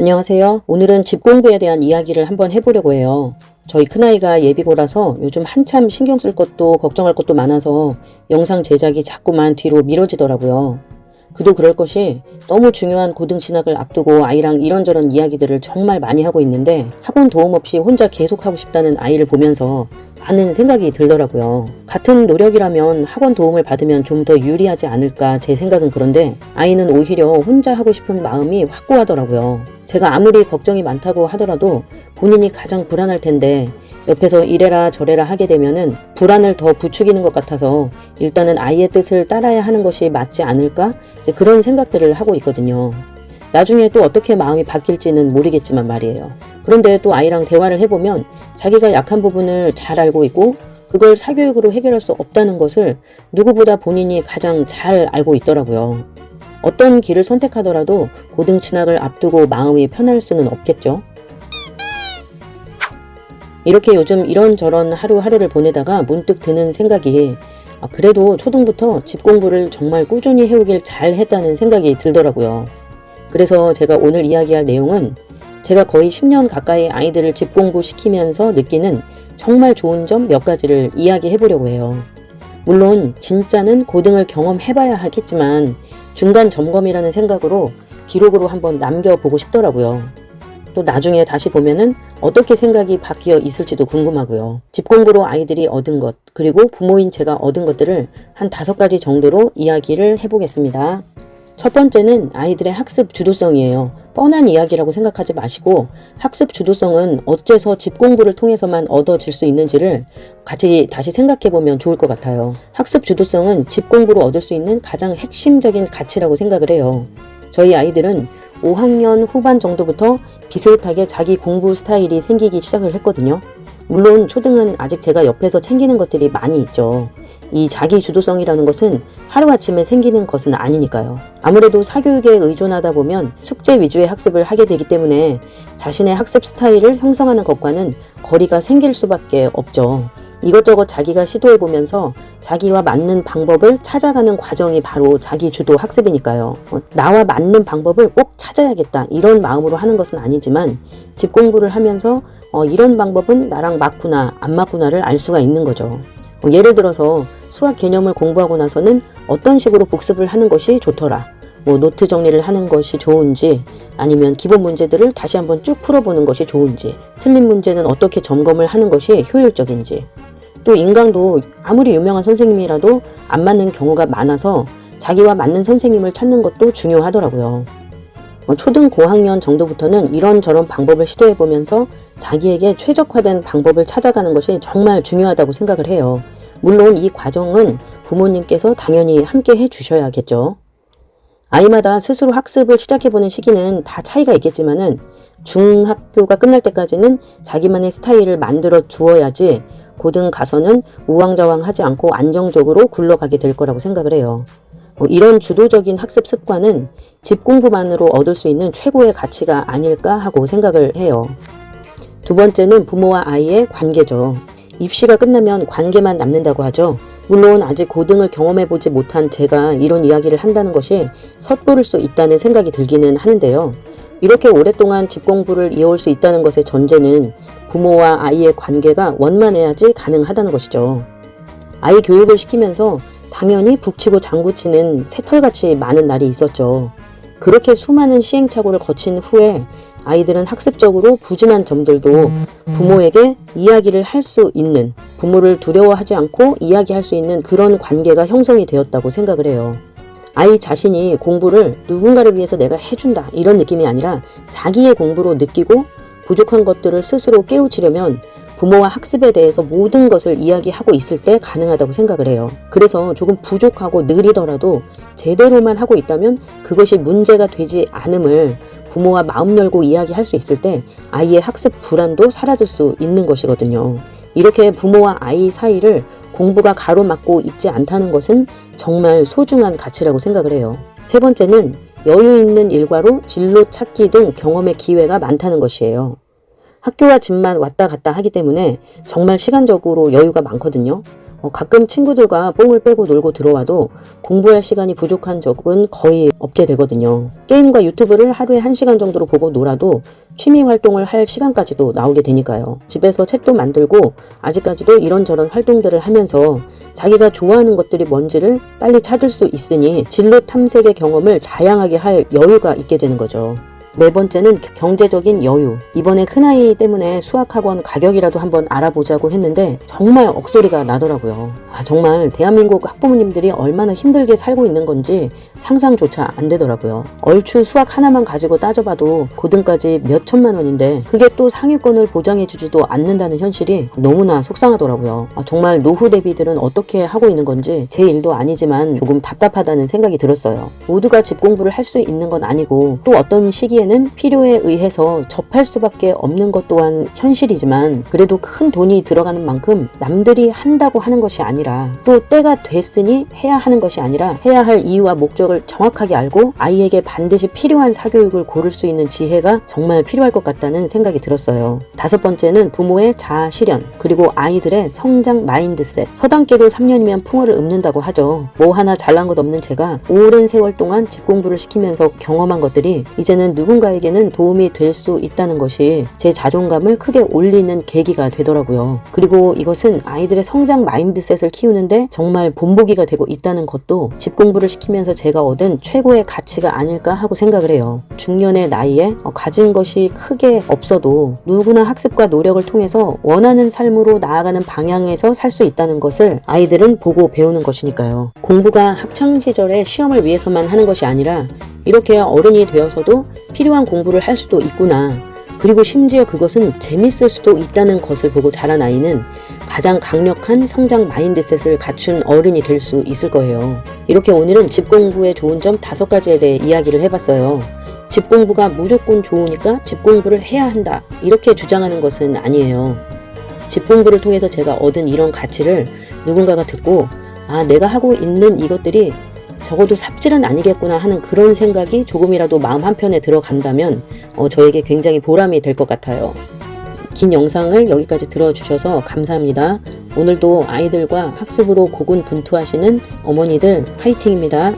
안녕하세요. 오늘은 집 공부에 대한 이야기를 한번 해보려고 해요. 저희 큰아이가 예비고라서 요즘 한참 신경 쓸 것도 걱정할 것도 많아서 영상 제작이 자꾸만 뒤로 미뤄지더라고요. 그도 그럴 것이 너무 중요한 고등 진학을 앞두고 아이랑 이런저런 이야기들을 정말 많이 하고 있는데 학원 도움 없이 혼자 계속하고 싶다는 아이를 보면서 많은 생각이 들더라고요. 같은 노력이라면 학원 도움을 받으면 좀 더 유리하지 않을까 제 생각은 그런데 아이는 오히려 혼자 하고 싶은 마음이 확고하더라고요. 제가 아무리 걱정이 많다고 하더라도 본인이 가장 불안할 텐데 옆에서 이래라 저래라 하게 되면은 불안을 더 부추기는 것 같아서 일단은 아이의 뜻을 따라야 하는 것이 맞지 않을까? 이제 그런 생각들을 하고 있거든요. 나중에 또 어떻게 마음이 바뀔지는 모르겠지만 말이에요. 그런데 또 아이랑 대화를 해보면 자기가 약한 부분을 잘 알고 있고 그걸 사교육으로 해결할 수 없다는 것을 누구보다 본인이 가장 잘 알고 있더라고요. 어떤 길을 선택하더라도 고등 진학을 앞두고 마음이 편할 수는 없겠죠. 이렇게 요즘 이런저런 하루하루를 보내다가 문득 드는 생각이 그래도 초등부터 집 공부를 정말 꾸준히 해오길 잘 했다는 생각이 들더라고요. 그래서 제가 오늘 이야기할 내용은 제가 거의 10년 가까이 아이들을 집 공부시키면서 느끼는 정말 좋은 점 몇 가지를 이야기해 보려고 해요. 물론 진짜는 고등을 경험해봐야 하겠지만 중간 점검이라는 생각으로 기록으로 한번 남겨보고 싶더라고요. 또 나중에 다시 보면은 어떻게 생각이 바뀌어 있을지도 궁금하고요. 집 공부로 아이들이 얻은 것, 그리고 부모인 제가 얻은 것들을 한 5가지 정도로 이야기를 해보겠습니다. 첫 번째는 아이들의 학습 주도성이에요. 뻔한 이야기라고 생각하지 마시고 학습 주도성은 어째서 집 공부를 통해서만 얻어질 수 있는지를 같이 다시 생각해보면 좋을 것 같아요. 학습 주도성은 집 공부로 얻을 수 있는 가장 핵심적인 가치라고 생각을 해요. 저희 아이들은 5학년 후반 정도부터 비슷하게 자기 공부 스타일이 생기기 시작을 했거든요. 물론 초등은 아직 제가 옆에서 챙기는 것들이 많이 있죠. 이 자기 주도성이라는 것은 하루아침에 생기는 것은 아니니까요. 아무래도 사교육에 의존하다 보면 숙제 위주의 학습을 하게 되기 때문에 자신의 학습 스타일을 형성하는 것과는 거리가 생길 수밖에 없죠. 이것저것 자기가 시도해보면서 자기와 맞는 방법을 찾아가는 과정이 바로 자기 주도 학습이니까요. 나와 맞는 방법을 꼭 찾아야겠다 이런 마음으로 하는 것은 아니지만 집 공부를 하면서 이런 방법은 나랑 맞구나 안 맞구나를 알 수가 있는 거죠. 예를 들어서 수학 개념을 공부하고 나서는 어떤 식으로 복습을 하는 것이 좋더라. 노트 정리를 하는 것이 좋은지 아니면 기본 문제들을 다시 한번 쭉 풀어보는 것이 좋은지 틀린 문제는 어떻게 점검을 하는 것이 효율적인지 또 인강도 아무리 유명한 선생님이라도 안 맞는 경우가 많아서 자기와 맞는 선생님을 찾는 것도 중요하더라고요. 초등 고학년 정도부터는 이런저런 방법을 시도해보면서 자기에게 최적화된 방법을 찾아가는 것이 정말 중요하다고 생각을 해요. 물론 이 과정은 부모님께서 당연히 함께 해주셔야겠죠. 아이마다 스스로 학습을 시작해보는 시기는 다 차이가 있겠지만은 중학교가 끝날 때까지는 자기만의 스타일을 만들어 주어야지 고등 가서는 우왕좌왕하지 않고 안정적으로 굴러가게 될 거라고 생각을 해요. 이런 주도적인 학습 습관은 집 공부만으로 얻을 수 있는 최고의 가치가 아닐까 하고 생각을 해요. 두 번째는 부모와 아이의 관계죠. 입시가 끝나면 관계만 남는다고 하죠. 물론 아직 고등을 경험해보지 못한 제가 이런 이야기를 한다는 것이 섣부를 수 있다는 생각이 들기는 하는데요. 이렇게 오랫동안 집 공부를 이어올 수 있다는 것의 전제는 부모와 아이의 관계가 원만해야지 가능하다는 것이죠. 아이 교육을 시키면서 당연히 북치고 장구치는 새털같이 많은 날이 있었죠. 그렇게 수많은 시행착오를 거친 후에 아이들은 학습적으로 부진한 점들도 부모에게 이야기를 할 수 있는, 부모를 두려워하지 않고 이야기할 수 있는 그런 관계가 형성이 되었다고 생각을 해요. 아이 자신이 공부를 누군가를 위해서 내가 해준다 이런 느낌이 아니라 자기의 공부로 느끼고 부족한 것들을 스스로 깨우치려면 부모와 학습에 대해서 모든 것을 이야기하고 있을 때 가능하다고 생각을 해요. 그래서 조금 부족하고 느리더라도 제대로만 하고 있다면 그것이 문제가 되지 않음을 부모와 마음 열고 이야기할 수 있을 때 아이의 학습 불안도 사라질 수 있는 것이거든요. 이렇게 부모와 아이 사이를 공부가 가로막고 있지 않다는 것은 정말 소중한 가치라고 생각을 해요. 세 번째는 여유 있는 일과로 진로 찾기 등 경험의 기회가 많다는 것이에요. 학교와 집만 왔다 갔다 하기 때문에 정말 시간적으로 여유가 많거든요. 가끔 친구들과 뽕을 빼고 놀고 들어와도 공부할 시간이 부족한 적은 거의 없게 되거든요. 게임과 유튜브를 하루에 1시간 정도로 보고 놀아도 취미 활동을 할 시간까지도 나오게 되니까요. 집에서 책도 만들고 아직까지도 이런저런 활동들을 하면서 자기가 좋아하는 것들이 뭔지를 빨리 찾을 수 있으니 진로 탐색의 경험을 다양하게 할 여유가 있게 되는 거죠. 네 번째는 경제적인 여유. 이번에 큰아이 때문에 수학학원 가격이라도 한번 알아보자고 했는데 정말 억소리가 나더라고요. 정말 대한민국 학부모님들이 얼마나 힘들게 살고 있는 건지 상상조차 안 되더라고요. 얼추 수학 하나만 가지고 따져봐도 고등까지 몇 천만 원인데 그게 또 상위권을 보장해주지도 않는다는 현실이 너무나 속상하더라고요. 정말 노후 대비들은 어떻게 하고 있는 건지 제 일도 아니지만 조금 답답하다는 생각이 들었어요. 모두가 집 공부를 할 수 있는 건 아니고 또 어떤 시기에는 필요에 의해서 접할 수밖에 없는 것 또한 현실이지만 그래도 큰 돈이 들어가는 만큼 남들이 한다고 하는 것이 아니라 또 때가 됐으니 해야 하는 것이 아니라 해야 할 이유와 목적을 정확하게 알고 아이에게 반드시 필요한 사교육을 고를 수 있는 지혜가 정말 필요할 것 같다는 생각이 들었어요. 다섯 번째는 부모의 자아 실현 그리고 아이들의 성장 마인드셋. 서당계도 3년이면 풍어를 읊는다고 하죠. 뭐 하나 잘난 것 없는 제가 오랜 세월 동안 집 공부를 시키면서 경험한 것들이 이제는 누군가에게는 도움이 될 수 있다는 것이 제 자존감을 크게 올리는 계기가 되더라고요. 그리고 이것은 아이들의 성장 마인드셋을 키우는데 정말 본보기가 되고 있다는 것도 집 공부를 시키면서 제가 얻은 최고의 가치가 아닐까 하고 생각을 해요. 중년의 나이에 가진 것이 크게 없어도 누구나 학습과 노력을 통해서 원하는 삶으로 나아가는 방향에서 살 수 있다는 것을 아이들은 보고 배우는 것이니까요. 공부가 학창시절에 시험을 위해서만 하는 것이 아니라 이렇게 어른이 되어서도 필요한 공부를 할 수도 있구나. 그리고 심지어 그것은 재밌을 수도 있다는 것을 보고 자란 아이는 가장 강력한 성장 마인드셋을 갖춘 어른이 될 수 있을 거예요. 이렇게 오늘은 집 공부에 좋은 점 5가지에 대해 이야기를 해봤어요. 집 공부가 무조건 좋으니까 집 공부를 해야 한다 이렇게 주장하는 것은 아니에요. 집 공부를 통해서 제가 얻은 이런 가치를 누군가가 듣고 내가 하고 있는 이것들이 적어도 삽질은 아니겠구나 하는 그런 생각이 조금이라도 마음 한편에 들어간다면 저에게 굉장히 보람이 될 것 같아요. 긴 영상을 여기까지 들어주셔서 감사합니다. 오늘도 아이들과 학습으로 고군분투하시는 어머니들 화이팅입니다.